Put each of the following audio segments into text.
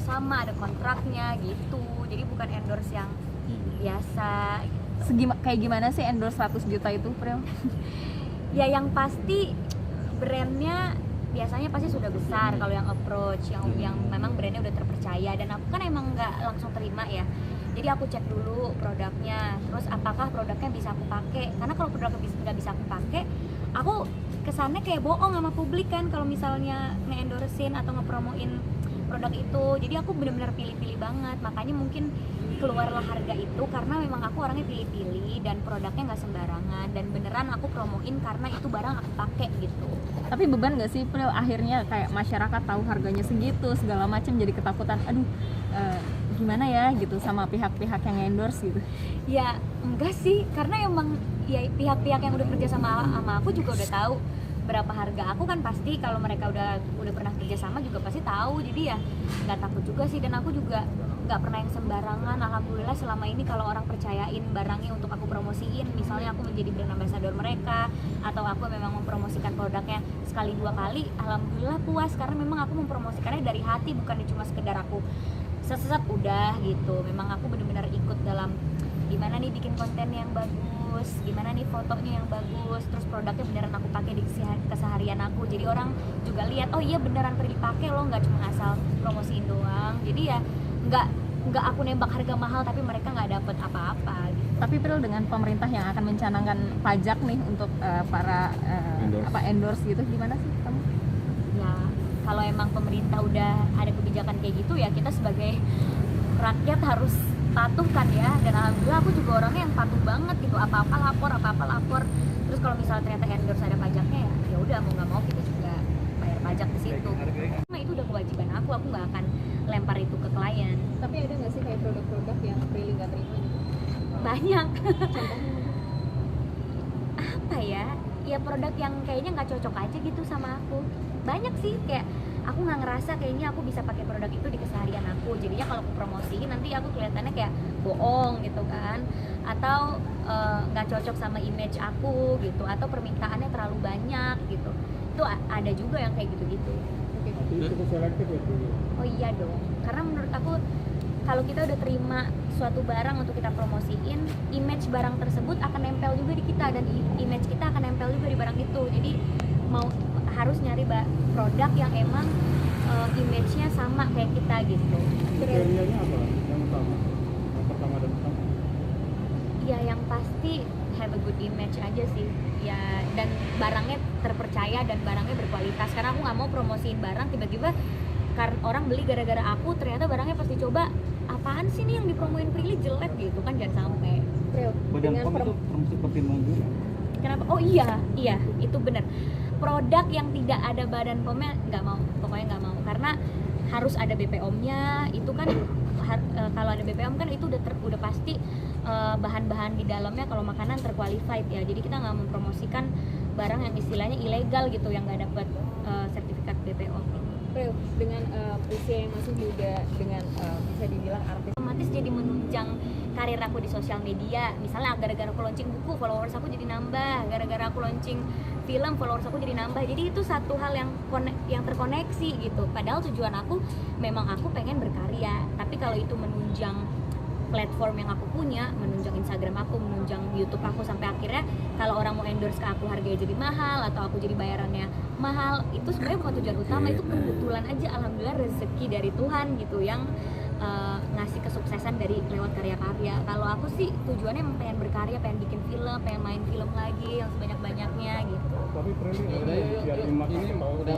sama, ada kontraknya gitu. Jadi bukan endorse yang biasa. Kayak gimana sih endorse 100 juta itu, Pril? Ya yang pasti brandnya biasanya pasti sudah besar kalau yang approach, yang memang brandnya udah terpercaya. Dan aku kan emang nggak langsung terima ya, jadi aku cek dulu produknya, terus apakah produknya bisa aku pakai. Karena kalau produknya nggak bisa aku pakai, aku kesannya kayak bohong sama publik kan kalau misalnya nge-endorsein atau ngepromoin produk itu. Jadi aku benar-benar pilih-pilih banget, makanya mungkin keluarlah harga itu karena memang aku orangnya pilih-pilih dan produknya nggak sembarangan dan beneran aku promoin karena itu barang aku pakai gitu. Tapi beban nggak sih, Pril, akhirnya kayak masyarakat tahu harganya segitu segala macam, jadi ketakutan, aduh gimana ya gitu sama pihak-pihak yang endorse gitu? Ya enggak sih, karena emang ya pihak-pihak yang udah kerja sama aku juga udah tahu berapa harga aku kan. Pasti kalau mereka udah pernah kerja sama juga pasti tahu, jadi ya nggak takut juga sih. Dan aku juga nggak pernah yang sembarangan. Alhamdulillah selama ini kalau orang percayain barangnya untuk aku promosiin, misalnya aku menjadi brand ambassador mereka atau aku memang mempromosikan produknya sekali dua kali, alhamdulillah puas karena memang aku mempromosikannya dari hati, bukan cuma sekedar aku seset udah gitu. Memang aku benar-benar ikut dalam gimana nih bikin konten yang bagus, gimana nih fotonya yang bagus, terus produknya beneran aku pakai di keseharian aku. Jadi orang juga lihat, oh iya beneran pernah dipakai loh, nggak cuma asal promosiin doang. Jadi ya nggak aku nembak harga mahal tapi mereka nggak dapet apa-apa gitu. Tapi Pril, dengan pemerintah yang akan mencanangkan pajak nih untuk para endorse gitu, gimana sih kamu? Ya kalau emang pemerintah udah ada kebijakan kayak gitu ya kita sebagai rakyat harus patuh kan ya. Dan alhamdulillah aku juga orangnya yang patuh banget gitu, apa-apa lapor. Terus kalau misalnya ternyata endorse ada pajaknya ya udah mau nggak mau kita juga bayar pajak di situ. Cuma itu udah kewajiban aku nggak akan lempar itu ke klien. Tapi ada nggak sih kayak produk-produk yang Prilly nggak terima gitu? Banyak. Apa ya? Ya produk yang kayaknya nggak cocok aja gitu sama aku. Banyak sih, kayak aku nggak ngerasa kayaknya aku bisa pakai produk itu di keseharian aku. Jadinya kalau aku promosiin nanti aku kelihatannya kayak bohong gitu kan, atau nggak cocok sama image aku gitu, atau permintaannya terlalu banyak gitu. Itu ada juga yang kayak gitu-gitu. Itu cukup selektif ya Bu? Oh iya dong, karena menurut aku kalau kita udah terima suatu barang untuk kita promosiin, image barang tersebut akan nempel juga di kita dan image kita akan nempel juga di barang itu. Jadi harus nyari produk yang emang image-nya sama kayak kita gitu. Kriterianya apa yang utama? Yang pertama dan utama? Ya yang pasti have a good image aja sih ya, dan barangnya terpercaya dan barangnya berkualitas. Karena aku nggak mau promosiin barang tiba-tiba karena orang beli gara-gara aku, ternyata barangnya pasti coba apaan sih nih yang dipromoin Prilly jelek gitu kan, jangan sampai. Badan POM itu termasuk pertimbangan juga? Kenapa? Oh iya itu bener. Produk yang tidak ada badan POM-nya nggak mau, pokoknya nggak mau, karena harus ada BPOM-nya. Itu kan kalau ada BPOM kan itu udah pasti bahan-bahan di dalamnya kalau makanan terqualified ya. Jadi kita nggak mempromosikan barang yang istilahnya ilegal gitu, yang nggak dapat sertifikat BPOM. Dengan usia yang masih muda, dengan bisa dibilang artis, otomatis jadi menunjang karir aku di sosial media. Misalnya gara-gara aku launching buku, followers aku jadi nambah. Gara-gara aku launching film, followers aku jadi nambah. Jadi itu satu hal yang terkoneksi gitu. Padahal tujuan aku memang aku pengen berkarya. Tapi kalau itu menunjang platform yang aku punya, menunjang Instagram aku, menunjang YouTube aku, sampai akhirnya kalau orang mau endorse ke aku harganya jadi mahal atau aku jadi bayarannya mahal, itu sebenarnya bukan tujuan utama. Itu kebetulan aja, alhamdulillah rezeki dari Tuhan gitu yang ngasih kesuksesan dari lewat karya-karya. Kalau aku sih tujuannya emang pengen berkarya, pengen bikin film, pengen main film lagi yang sebanyak-banyaknya gitu. Tapi Prilly biar ini mau udah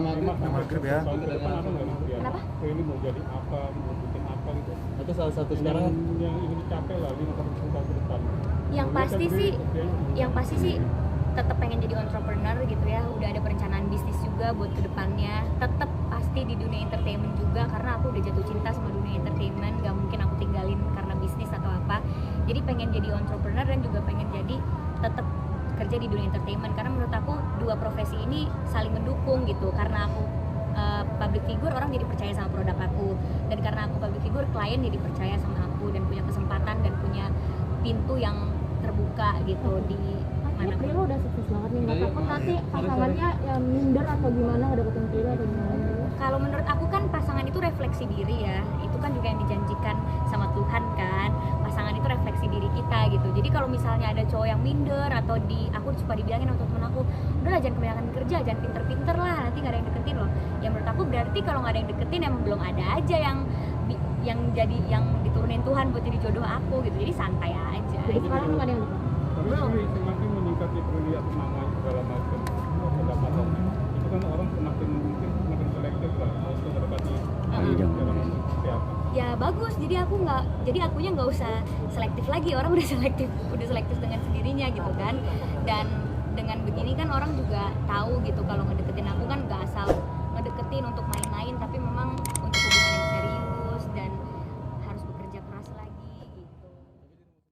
maghrib ya. Tahun ke depan ada nggak nih? Kenapa? Prilly mau jadi apa, mau bikin apa gitu? Itu salah satu sekarang yang ingin dicapai lah 5 tahun ke depan. Yang pasti sih tetap pengen jadi entrepreneur gitu ya. Udah ada perencanaan bisnis juga buat kedepannya. Tetap pasti di dunia entertainment juga, karena aku udah jatuh cinta sama dunia entertainment. Gak mungkin aku tinggalin karena bisnis atau apa. Jadi pengen jadi entrepreneur dan juga pengen jadi tetap kerja di dunia entertainment, karena menurut aku dua profesi ini saling mendukung gitu. Karena aku public figure, orang jadi percaya sama produk aku, dan karena aku public figure, klien jadi percaya sama aku dan punya kesempatan dan punya pintu yang terbuka gitu di mana. Prilly udah sukses banget nih, nggak takut nanti pasangannya yang minder atau gimana deketin Prilly atau gimana? Kalau menurut aku kan pasangan itu refleksi diri ya, itu kan juga yang dijanjikan sama Tuhan kan, pasangan itu refleksi diri kita gitu. Jadi kalau misalnya ada cowok yang minder atau aku suka dibilangin sama temen aku, udahlah jangan kebanyakan kerja, jangan pinter-pinter lah, nanti nggak ada yang deketin loh. Ya menurut aku berarti kalau nggak ada yang deketin emang belum ada aja yang diturunin Tuhan buat jadi jodoh aku gitu. Jadi santai aja. Jadi sekarang belum ada yang Tapi semakin meningkat itu lihat nama segala macam pendapatannya. Itu kan orang semakin mungkin semakin selektif lah untuk mendapati segala macam seperti apa. Ya bagus, jadi akunya nggak usah selektif lagi, orang udah selektif dengan sendirinya gitu kan. Dan dengan begini kan orang juga tahu gitu kalau ngedeketin aku kan nggak asal ngedeketin untuk main-main, tapi